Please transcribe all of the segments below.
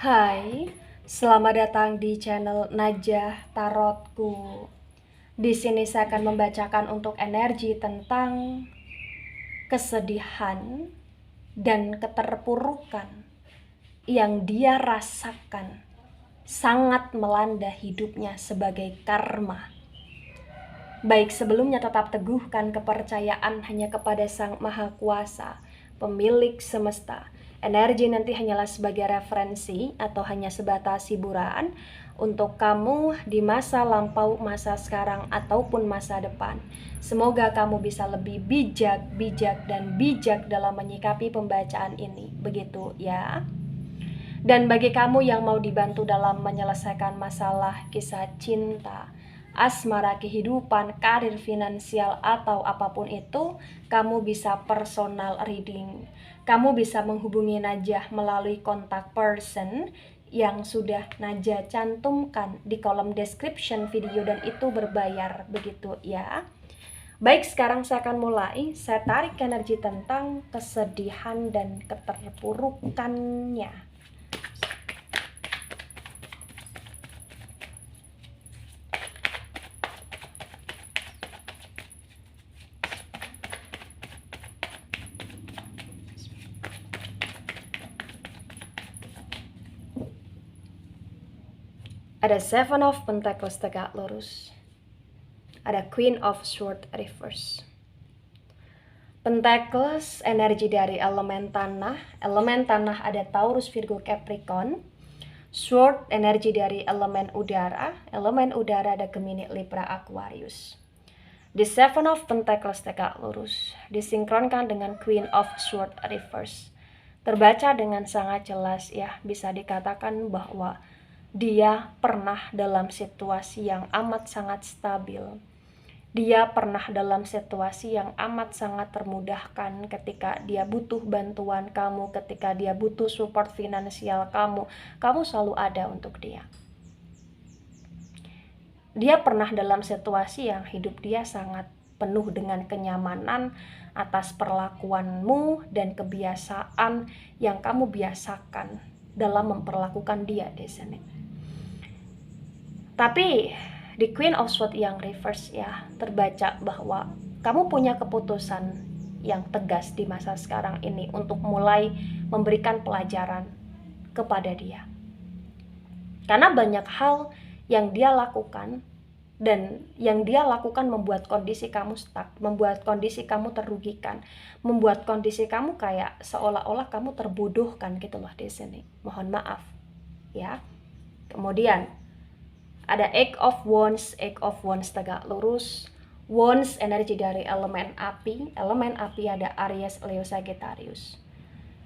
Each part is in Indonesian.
Hai, selamat datang di channel Najah Tarotku. Di sini saya akan membacakan untuk energi tentang kesedihan dan keterpurukan yang dia rasakan sangat melanda hidupnya sebagai karma. Baik sebelumnya tetap teguhkan kepercayaan hanya kepada Sang Maha Kuasa, pemilik semesta. Energi nanti hanyalah sebagai referensi atau hanya sebatas hiburan untuk kamu di masa lampau, masa sekarang, ataupun masa depan. Semoga kamu bisa lebih bijak dalam menyikapi pembacaan ini. Begitu ya. Dan bagi kamu yang mau dibantu dalam menyelesaikan masalah kisah cinta, asmara, kehidupan, karir, finansial, atau apapun itu, kamu bisa personal reading. Kamu bisa menghubungi Najah melalui kontak person yang sudah Najah cantumkan di kolom description video, dan itu berbayar, begitu ya. Baik, sekarang saya akan mulai. Saya tarik energi tentang kesedihan dan keterpurukannya. Ada Seven of Pentacles tegak lurus. Ada Queen of Swords reverse. Pentacles energi dari elemen tanah. Elemen tanah ada Taurus, Virgo, Capricorn. Sword energi dari elemen udara. Elemen udara ada Gemini, Libra, Aquarius. The Seven of Pentacles tegak lurus disinkronkan dengan Queen of Swords reverse. Terbaca dengan sangat jelas ya, bisa dikatakan bahwa dia pernah dalam situasi yang amat sangat stabil. Dia pernah dalam situasi yang amat sangat termudahkan ketika dia butuh bantuan kamu, ketika dia butuh support finansial kamu selalu ada untuk dia. Dia pernah dalam situasi yang hidup dia sangat penuh dengan kenyamanan atas perlakuanmu dan kebiasaan yang kamu biasakan dalam memperlakukan dia di sini. Tapi di Queen of Swords yang reverse ya, terbaca bahwa kamu punya keputusan yang tegas di masa sekarang ini untuk mulai memberikan pelajaran kepada dia. Karena banyak hal yang dia lakukan, dan yang dia lakukan membuat kondisi kamu stuck, membuat kondisi kamu terugikan, membuat kondisi kamu kayak seolah-olah kamu terbodohkan gitu loh di sini. Mohon maaf ya. Kemudian ada Eight of Wands tegak lurus. Wands energi dari elemen api. Elemen api ada Aries, Leo, Sagittarius.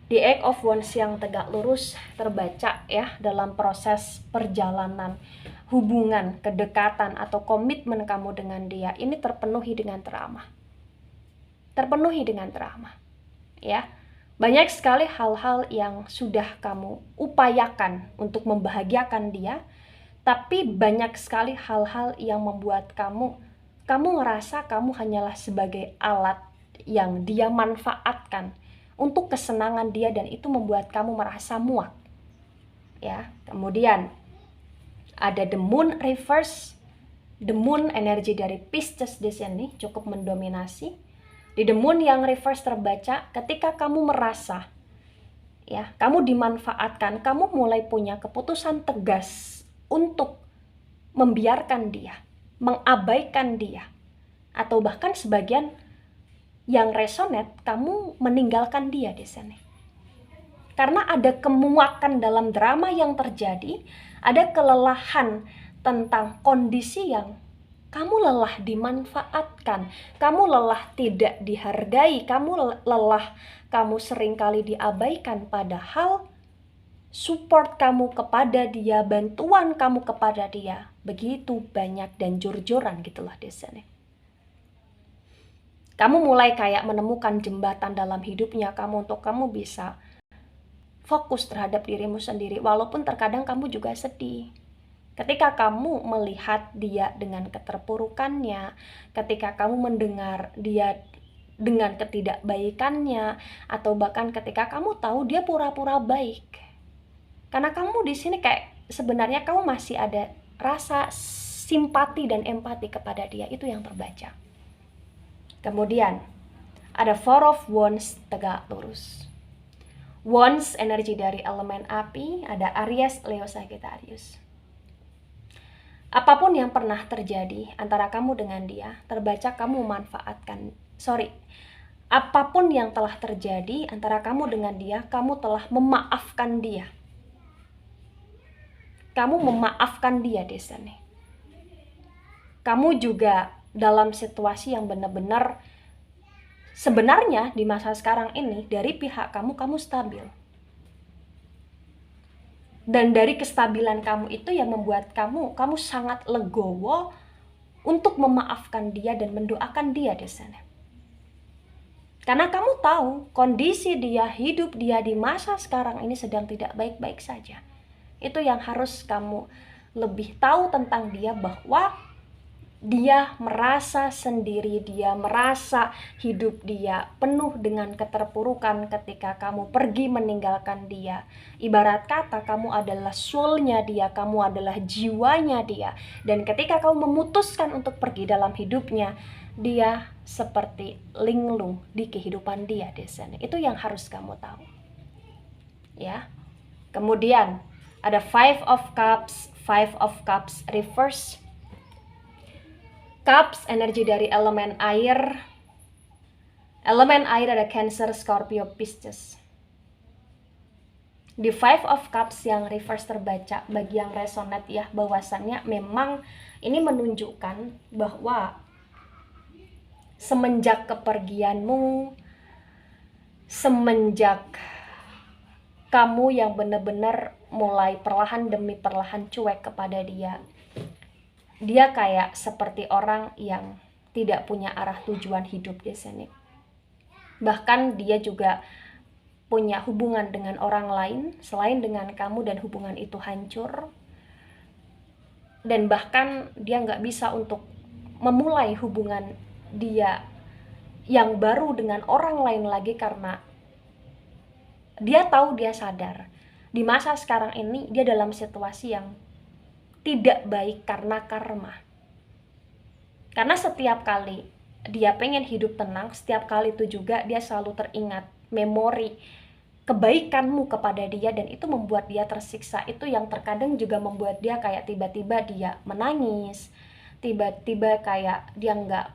Di Eight of Wands yang tegak lurus terbaca ya, dalam proses perjalanan hubungan, kedekatan, atau komitmen kamu dengan dia ini terpenuhi dengan drama. Terpenuhi dengan drama ya. Banyak sekali hal-hal yang sudah kamu upayakan untuk membahagiakan dia, tapi banyak sekali hal-hal yang membuat kamu ngerasa kamu hanyalah sebagai alat yang dia manfaatkan untuk kesenangan dia, dan itu membuat kamu merasa muak ya. Kemudian ada the Moon reverse. The Moon energi dari Pisces di sini cukup mendominasi. Di the Moon yang reverse terbaca ketika kamu merasa ya, kamu dimanfaatkan, kamu mulai punya keputusan tegas untuk membiarkan dia, mengabaikan dia, atau bahkan sebagian yang resonate kamu meninggalkan dia di sini. Karena ada kemuakan dalam drama yang terjadi, ada kelelahan tentang kondisi yang kamu lelah dimanfaatkan, kamu lelah tidak dihargai, kamu lelah, kamu seringkali diabaikan, padahal support kamu kepada dia, bantuan kamu kepada dia begitu banyak dan jor-joran gitulah di sini. Kamu mulai kayak menemukan jembatan dalam hidupnya kamu untuk kamu bisa fokus terhadap dirimu sendiri, walaupun terkadang kamu juga sedih. Ketika kamu melihat dia dengan keterpurukannya, ketika kamu mendengar dia dengan ketidakbaikannya, atau bahkan ketika kamu tahu dia pura-pura baik. Karena kamu di sini kayak sebenarnya kamu masih ada rasa simpati dan empati kepada dia, itu yang terbaca. Kemudian ada Four of Wands tegak lurus. Wands energi dari elemen api, ada Aries, Leo, Sagittarius. Apapun yang pernah terjadi antara kamu dengan dia, terbaca kamu memanfaatkan, apapun yang telah terjadi antara kamu dengan dia, kamu telah memaafkan dia. Kamu memaafkan dia di sini. Kamu juga dalam situasi yang benar-benar sebenarnya di masa sekarang ini dari pihak kamu stabil. Dan dari kestabilan kamu itu yang membuat kamu sangat legowo untuk memaafkan dia dan mendoakan dia di sana. Karena kamu tahu kondisi dia, hidup dia di masa sekarang ini sedang tidak baik-baik saja. Itu yang harus kamu lebih tahu tentang dia, bahwa dia merasa sendiri, dia merasa hidup dia penuh dengan keterpurukan ketika kamu pergi meninggalkan dia. Ibarat kata kamu adalah soul-nya dia, kamu adalah jiwanya dia. Dan ketika kamu memutuskan untuk pergi dalam hidupnya, dia seperti linglung di kehidupan dia di sana. Itu yang harus kamu tahu. Ya. Kemudian ada Five of Cups reverse. Cups energi dari elemen air. Elemen air ada Cancer, Scorpio, Pisces. Di Five of Cups yang reverse terbaca, bagi yang resonate ya, bahwasannya memang ini menunjukkan bahwa semenjak kepergianmu, semenjak kamu yang benar-benar mulai perlahan demi perlahan cuek kepada dia, dia kayak seperti orang yang tidak punya arah tujuan hidup di sini. Bahkan dia juga punya hubungan dengan orang lain selain dengan kamu, dan hubungan itu hancur. Dan bahkan dia nggak bisa untuk memulai hubungan dia yang baru dengan orang lain lagi, karena dia tahu, dia sadar di masa sekarang ini dia dalam situasi yang tidak baik karena karma. Karena setiap kali dia pengen hidup tenang, setiap kali itu juga dia selalu teringat memori kebaikanmu kepada dia, dan itu membuat dia tersiksa. Itu yang terkadang juga membuat dia kayak tiba-tiba dia menangis, tiba-tiba kayak dia nggak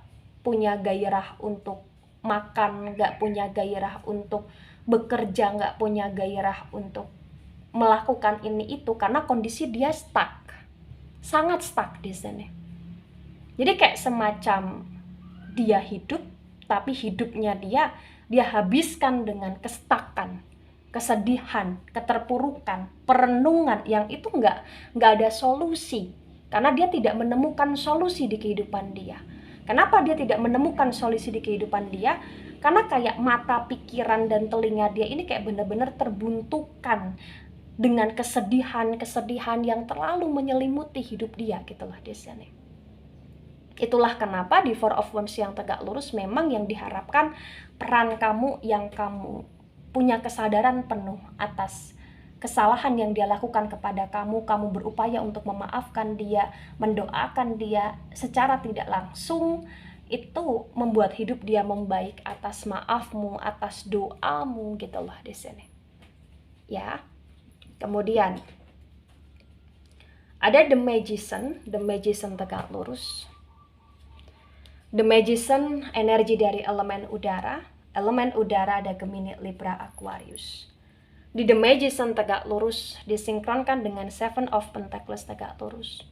punya gairah untuk makan, nggak punya gairah untuk bekerja, nggak punya gairah untuk melakukan ini itu, karena kondisi dia stuck. Sangat stuck di sini. Jadi kayak semacam dia hidup, tapi hidupnya dia habiskan dengan kestakan, kesedihan, keterpurukan, perenungan yang itu nggak ada solusi. Karena dia tidak menemukan solusi di kehidupan dia. Kenapa dia tidak menemukan solusi di kehidupan dia? Karena kayak mata, pikiran, dan telinga dia ini kayak benar-benar terbuntukan dengan kesedihan yang terlalu menyelimuti hidup dia gitulah di sini. Itulah kenapa di Four of Wands yang tegak lurus memang yang diharapkan peran kamu yang kamu punya kesadaran penuh atas kesalahan yang dia lakukan kepada kamu. Kamu berupaya untuk memaafkan dia, mendoakan dia secara tidak langsung. Itu membuat hidup dia membaik atas maafmu, atas doamu gitulah di sini. Ya. Kemudian ada The Magician tegak lurus. The Magician energi dari elemen udara ada Gemini, Libra, Aquarius. Di The Magician tegak lurus disinkronkan dengan Seven of Pentacles tegak lurus.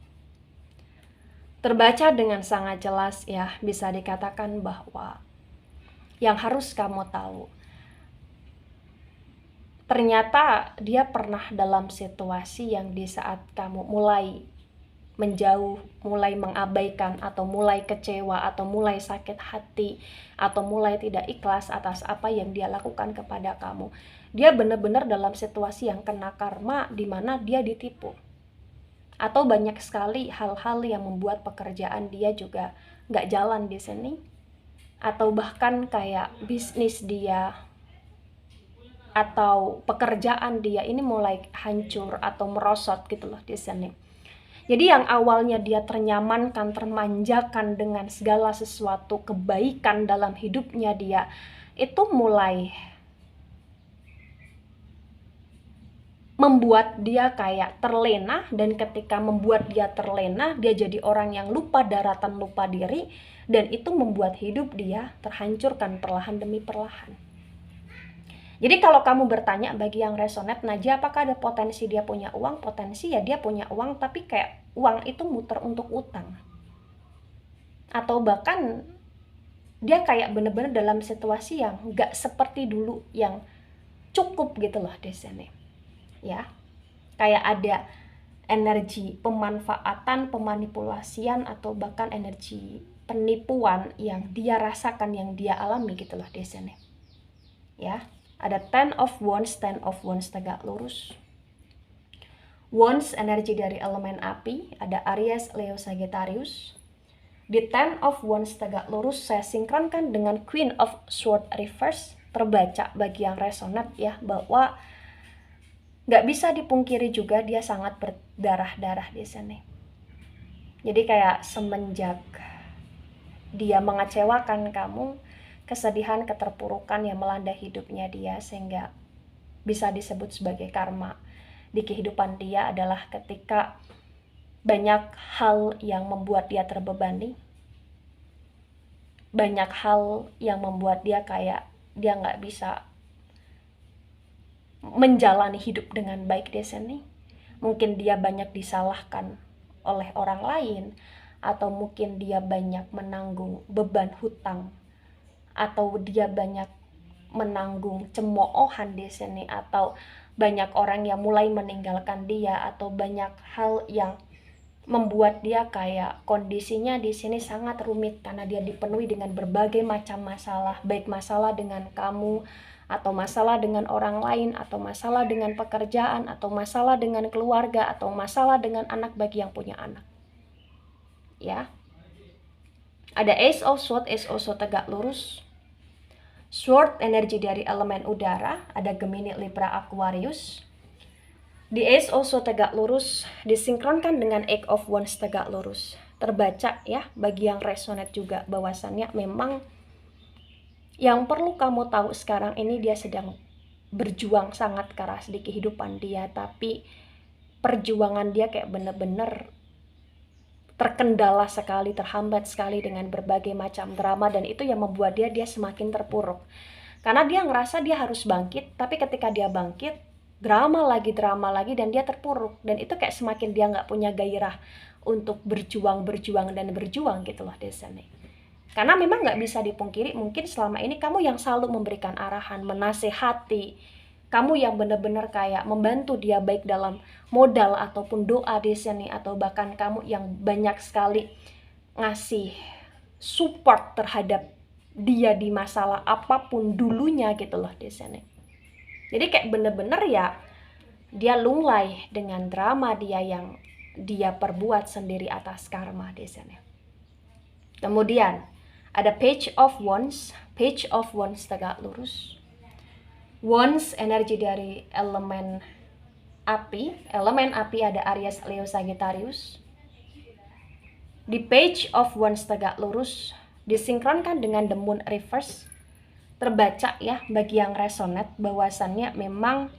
Terbaca dengan sangat jelas ya, bisa dikatakan bahwa yang harus kamu tahu, ternyata dia pernah dalam situasi yang di saat kamu mulai menjauh, mulai mengabaikan, atau mulai kecewa, atau mulai sakit hati, atau mulai tidak ikhlas atas apa yang dia lakukan kepada kamu. Dia benar-benar dalam situasi yang kena karma, di mana dia ditipu. Atau banyak sekali hal-hal yang membuat pekerjaan dia juga nggak jalan di sini. Atau bahkan kayak bisnis dia atau pekerjaan dia ini mulai hancur atau merosot gitu loh di sini. Jadi yang awalnya dia ternyamankan, termanjakan dengan segala sesuatu kebaikan dalam hidupnya dia, itu mulai membuat dia kayak terlena, dan ketika membuat dia terlena, dia jadi orang yang lupa daratan, lupa diri, dan itu membuat hidup dia terhancurkan perlahan demi perlahan. Jadi kalau kamu bertanya bagi yang resonate, Najia apakah ada potensi dia punya uang? Potensi ya dia punya uang, tapi kayak uang itu muter untuk utang. Atau bahkan dia kayak bener-bener dalam situasi yang gak seperti dulu, yang cukup gitu loh di sini. Ya, kayak ada energi pemanfaatan, pemanipulasian, atau bahkan energi penipuan yang dia rasakan, yang dia alami gitu loh di sini. Ya. Ada Ten of Wands tegak lurus. Wands energi dari elemen api, ada Aries, Leo, Sagittarius. Di Ten of Wands tegak lurus saya sinkronkan dengan Queen of Swords reverse. Terbaca bagi yang resonate ya, bahwa gak bisa dipungkiri juga dia sangat berdarah-darah di sini. Jadi kayak semenjak dia mengecewakan kamu, kesedihan, keterpurukan yang melanda hidupnya dia, sehingga bisa disebut sebagai karma di kehidupan dia adalah ketika banyak hal yang membuat dia terbebani, banyak hal yang membuat dia kayak dia nggak bisa menjalani hidup dengan baik di sini. Mungkin dia banyak disalahkan oleh orang lain, atau mungkin dia banyak menanggung beban hutang, atau dia banyak menanggung cemoohan di sini, atau banyak orang yang mulai meninggalkan dia, atau banyak hal yang membuat dia kayak kondisinya di sini sangat rumit karena dia dipenuhi dengan berbagai macam masalah, baik masalah dengan kamu, atau masalah dengan orang lain, atau masalah dengan pekerjaan, atau masalah dengan keluarga, atau masalah dengan anak bagi yang punya anak. Ya. Ada Ace of Swords tegak lurus. Sword energi dari elemen udara, ada Gemini, Libra, Aquarius. Di Ace of Swords tegak lurus disinkronkan dengan Eight of Wands tegak lurus. Terbaca ya bagi yang resonate juga bahwasannya memang yang perlu kamu tahu sekarang ini dia sedang berjuang sangat keras di kehidupan dia, tapi perjuangan dia kayak bener-bener terkendala sekali, terhambat sekali dengan berbagai macam drama, dan itu yang membuat dia semakin terpuruk. Karena dia ngerasa dia harus bangkit, tapi ketika dia bangkit, drama lagi, dan dia terpuruk. Dan itu kayak semakin dia nggak punya gairah untuk berjuang gitu loh di sini. Karena memang nggak bisa dipungkiri, mungkin selama ini kamu yang selalu memberikan arahan, menasehati, kamu yang benar-benar kayak membantu dia baik dalam modal ataupun doa di sini, atau bahkan kamu yang banyak sekali ngasih support terhadap dia di masalah apapun dulunya gitu loh di sini. Jadi kayak bener-bener ya dia lunglai dengan drama dia yang dia perbuat sendiri atas karma di sini. Kemudian ada Page of Wands tegak lurus. Wands energi dari elemen api ada Aries, Leo, Sagittarius. Di Page of Wands tegak lurus disinkronkan dengan The Moon reverse. Terbaca ya bagi yang resonate bahwasannya memang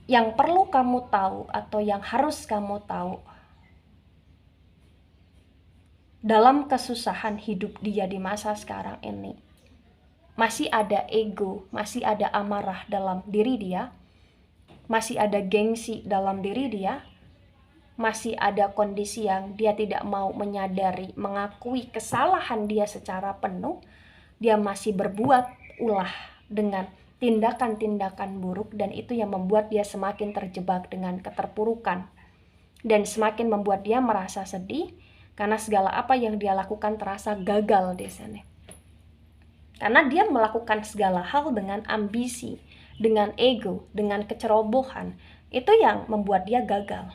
yang perlu kamu tahu atau yang harus kamu tahu dalam kesusahan hidup dia di masa sekarang ini, masih ada ego, masih ada amarah dalam diri dia, masih ada gengsi dalam diri dia, masih ada kondisi yang dia tidak mau menyadari, mengakui kesalahan dia secara penuh. Dia masih berbuat ulah dengan tindakan-tindakan buruk, dan itu yang membuat dia semakin terjebak dengan keterpurukan dan semakin membuat dia merasa sedih karena segala apa yang dia lakukan terasa gagal di sini. Karena dia melakukan segala hal dengan ambisi, dengan ego, dengan kecerobohan. Itu yang membuat dia gagal.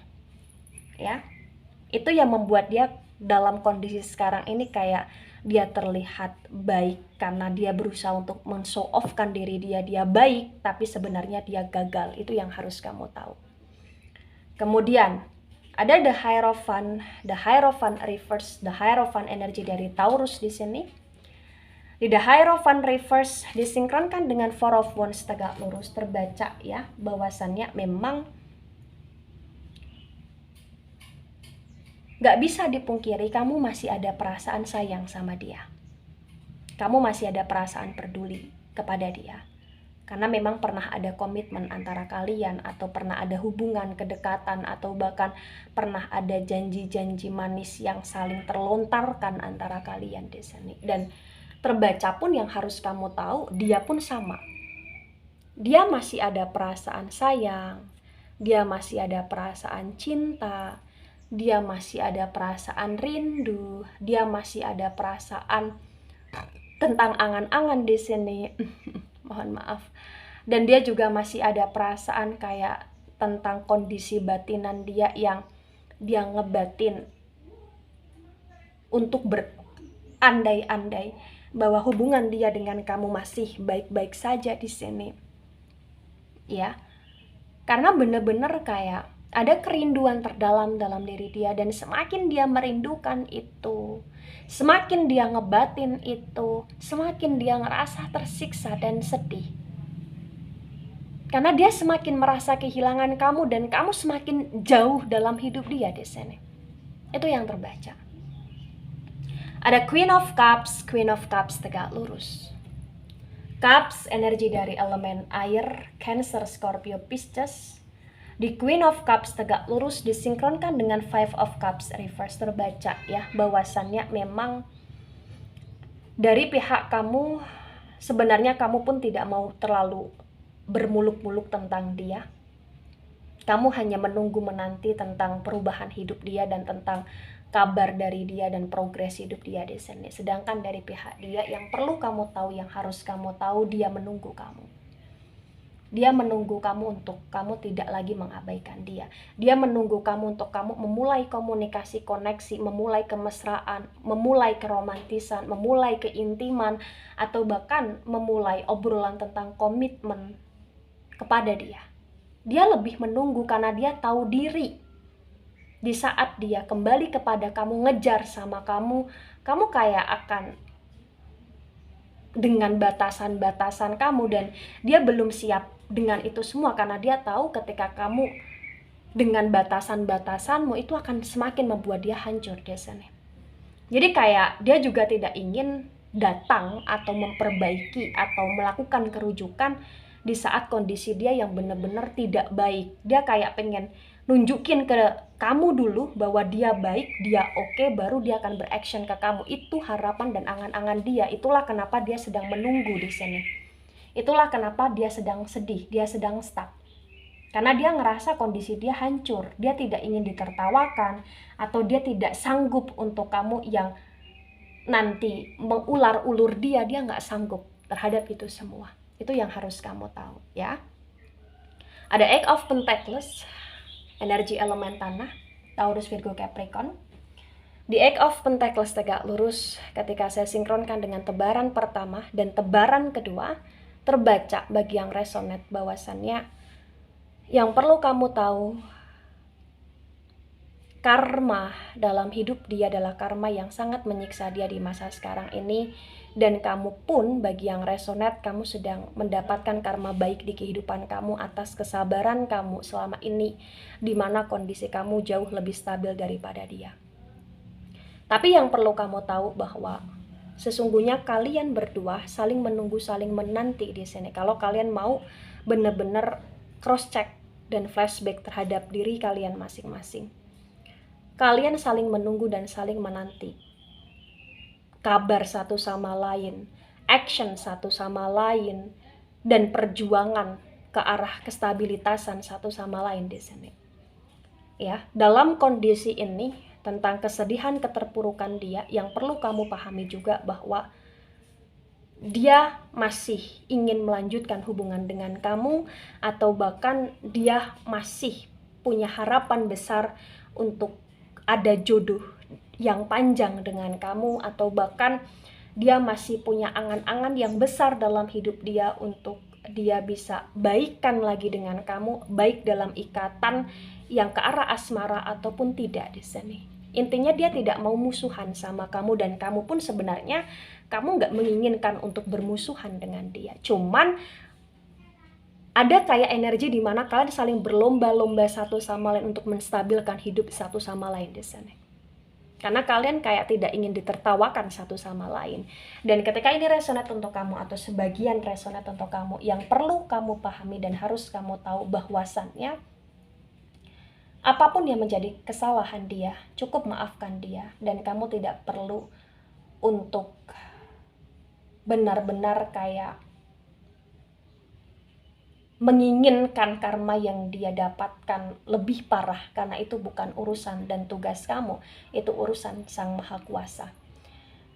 Ya. Itu yang membuat dia dalam kondisi sekarang ini kayak dia terlihat baik karena dia berusaha untuk men-show off-kan diri dia baik, tapi sebenarnya dia gagal. Itu yang harus kamu tahu. Kemudian ada the Hierophant reverse, the Hierophant energi dari Taurus di sini. Di the Hierophant reverse disinkronkan dengan Four of Wands tegak lurus, terbaca ya bahwasannya memang gak bisa dipungkiri kamu masih ada perasaan sayang sama dia. Kamu masih ada perasaan peduli kepada dia. Karena memang pernah ada komitmen antara kalian, atau pernah ada hubungan, kedekatan, atau bahkan pernah ada janji-janji manis yang saling terlontarkan antara kalian di sini. Dan terbaca pun yang harus kamu tahu, dia pun sama. Dia masih ada perasaan sayang, dia masih ada perasaan cinta, dia masih ada perasaan rindu, dia masih ada perasaan tentang angan-angan di sini. Mohon maaf. Dan dia juga masih ada perasaan kayak tentang kondisi batinan dia yang dia ngebatin untuk berandai-andai bahwa hubungan dia dengan kamu masih baik-baik saja di sini. Ya. Karena bener-bener kayak ada kerinduan terdalam dalam diri dia, dan semakin dia merindukan itu, semakin dia ngebatin itu, semakin dia ngerasa tersiksa dan sedih. Karena dia semakin merasa kehilangan kamu, dan kamu semakin jauh dalam hidup dia di sini. Itu yang terbaca. Ada Queen of Cups tegak lurus. Cups energi dari elemen air, Cancer, Scorpio, Pisces. Di Queen of Cups tegak lurus disinkronkan dengan Five of Cups reverse, terbaca ya bahwasannya memang dari pihak kamu sebenarnya kamu pun tidak mau terlalu bermuluk-muluk tentang dia. Kamu hanya menunggu menanti tentang perubahan hidup dia dan tentang kabar dari dia dan progres hidup dia di sini. Sedangkan dari pihak dia yang perlu kamu tahu, yang harus kamu tahu, dia menunggu kamu. Dia menunggu kamu untuk kamu tidak lagi mengabaikan dia. Dia menunggu kamu untuk kamu memulai komunikasi, koneksi, memulai kemesraan, memulai keromantisan, memulai keintiman, atau bahkan memulai obrolan tentang komitmen kepada dia. Dia lebih menunggu karena dia tahu diri. Di saat dia kembali kepada kamu, ngejar sama kamu, kamu kayak akan dengan batasan-batasan kamu, dan dia belum siap dengan itu semua karena dia tahu ketika kamu dengan batasan-batasanmu itu akan semakin membuat dia hancur di sini. Jadi kayak dia juga tidak ingin datang atau memperbaiki atau melakukan kerujukan di saat kondisi dia yang benar-benar tidak baik. Dia kayak pengen nunjukin ke kamu dulu bahwa dia baik, dia oke, baru dia akan beraction ke kamu. Itu harapan dan angan-angan dia. Itulah kenapa dia sedang menunggu di sini. Itulah kenapa dia sedang sedih, dia sedang stuck. Karena dia ngerasa kondisi dia hancur, dia tidak ingin ditertawakan, atau dia tidak sanggup untuk kamu yang nanti mengular-ulur dia nggak sanggup terhadap itu semua. Itu yang harus kamu tahu ya. Ada Eight of Pentacles, energi elemen tanah, Taurus, Virgo, Capricorn. Di Eight of Pentacles tegak lurus ketika saya sinkronkan dengan tebaran pertama dan tebaran kedua, terbaca bagi yang resonate bahwasannya yang perlu kamu tahu, karma dalam hidup dia adalah karma yang sangat menyiksa dia di masa sekarang ini. Dan kamu pun bagi yang resonate, kamu sedang mendapatkan karma baik di kehidupan kamu atas kesabaran kamu selama ini, di mana kondisi kamu jauh lebih stabil daripada dia. Tapi yang perlu kamu tahu bahwa sesungguhnya kalian berdua saling menunggu, saling menanti di sini. Kalau kalian mau benar-benar cross check dan flashback terhadap diri kalian masing-masing, kalian saling menunggu dan saling menanti kabar satu sama lain, action satu sama lain, dan perjuangan ke arah kestabilitasan satu sama lain di sini. Ya, dalam kondisi ini tentang kesedihan, keterpurukan dia, yang perlu kamu pahami juga bahwa dia masih ingin melanjutkan hubungan dengan kamu, atau bahkan dia masih punya harapan besar untuk ada jodoh yang panjang dengan kamu, atau bahkan dia masih punya angan-angan yang besar dalam hidup dia untuk dia bisa baikan lagi dengan kamu, baik dalam ikatan yang ke arah asmara ataupun tidak di sini. Intinya dia tidak mau musuhan sama kamu, dan kamu pun sebenarnya kamu nggak menginginkan untuk bermusuhan dengan dia. Cuman ada kayak energi di mana kalian saling berlomba-lomba satu sama lain untuk menstabilkan hidup satu sama lain di sini. Karena kalian kayak tidak ingin ditertawakan satu sama lain. Dan ketika ini resonate untuk kamu, atau sebagian resonate untuk kamu, yang perlu kamu pahami dan harus kamu tahu bahwasannya apapun yang menjadi kesalahan dia, cukup maafkan dia. Dan kamu tidak perlu untuk benar-benar kayak menginginkan karma yang dia dapatkan lebih parah, karena itu bukan urusan dan tugas kamu, itu urusan Sang Maha Kuasa.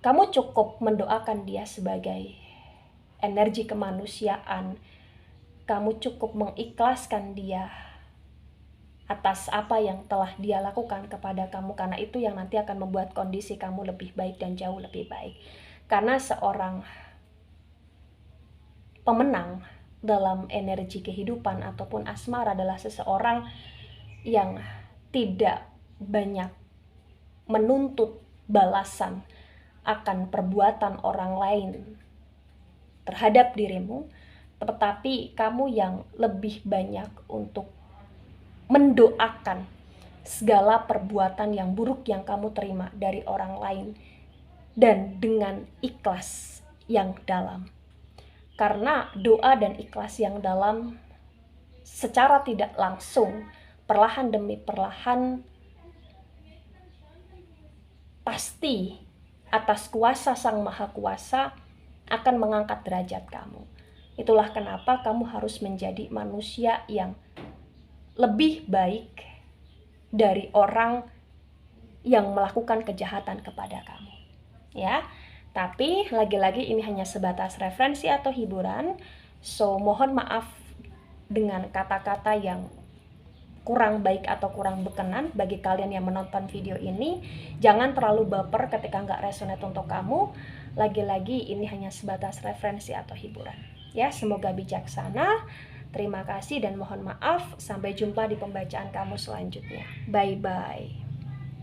Kamu cukup mendoakan dia sebagai energi kemanusiaan, kamu cukup mengikhlaskan dia atas apa yang telah dia lakukan kepada kamu, karena itu yang nanti akan membuat kondisi kamu lebih baik dan jauh lebih baik. Karena seorang pemenang dalam energi kehidupan ataupun asmara adalah seseorang yang tidak banyak menuntut balasan akan perbuatan orang lain terhadap dirimu, tetapi kamu yang lebih banyak untuk mendoakan segala perbuatan yang buruk yang kamu terima dari orang lain, dan dengan ikhlas yang dalam. Karena doa dan ikhlas yang dalam secara tidak langsung, perlahan demi perlahan, pasti atas kuasa Sang Maha Kuasa akan mengangkat derajat kamu. Itulah kenapa kamu harus menjadi manusia yang lebih baik dari orang yang melakukan kejahatan kepada kamu. Ya. Tapi lagi-lagi ini hanya sebatas referensi atau hiburan, so mohon maaf dengan kata-kata yang kurang baik atau kurang berkenan bagi kalian yang menonton video ini. Jangan terlalu baper ketika nggak resonate untuk kamu. Lagi-lagi ini hanya sebatas referensi atau hiburan. Ya, semoga bijaksana. Terima kasih dan mohon maaf. Sampai jumpa di pembacaan kamu selanjutnya. Bye-bye.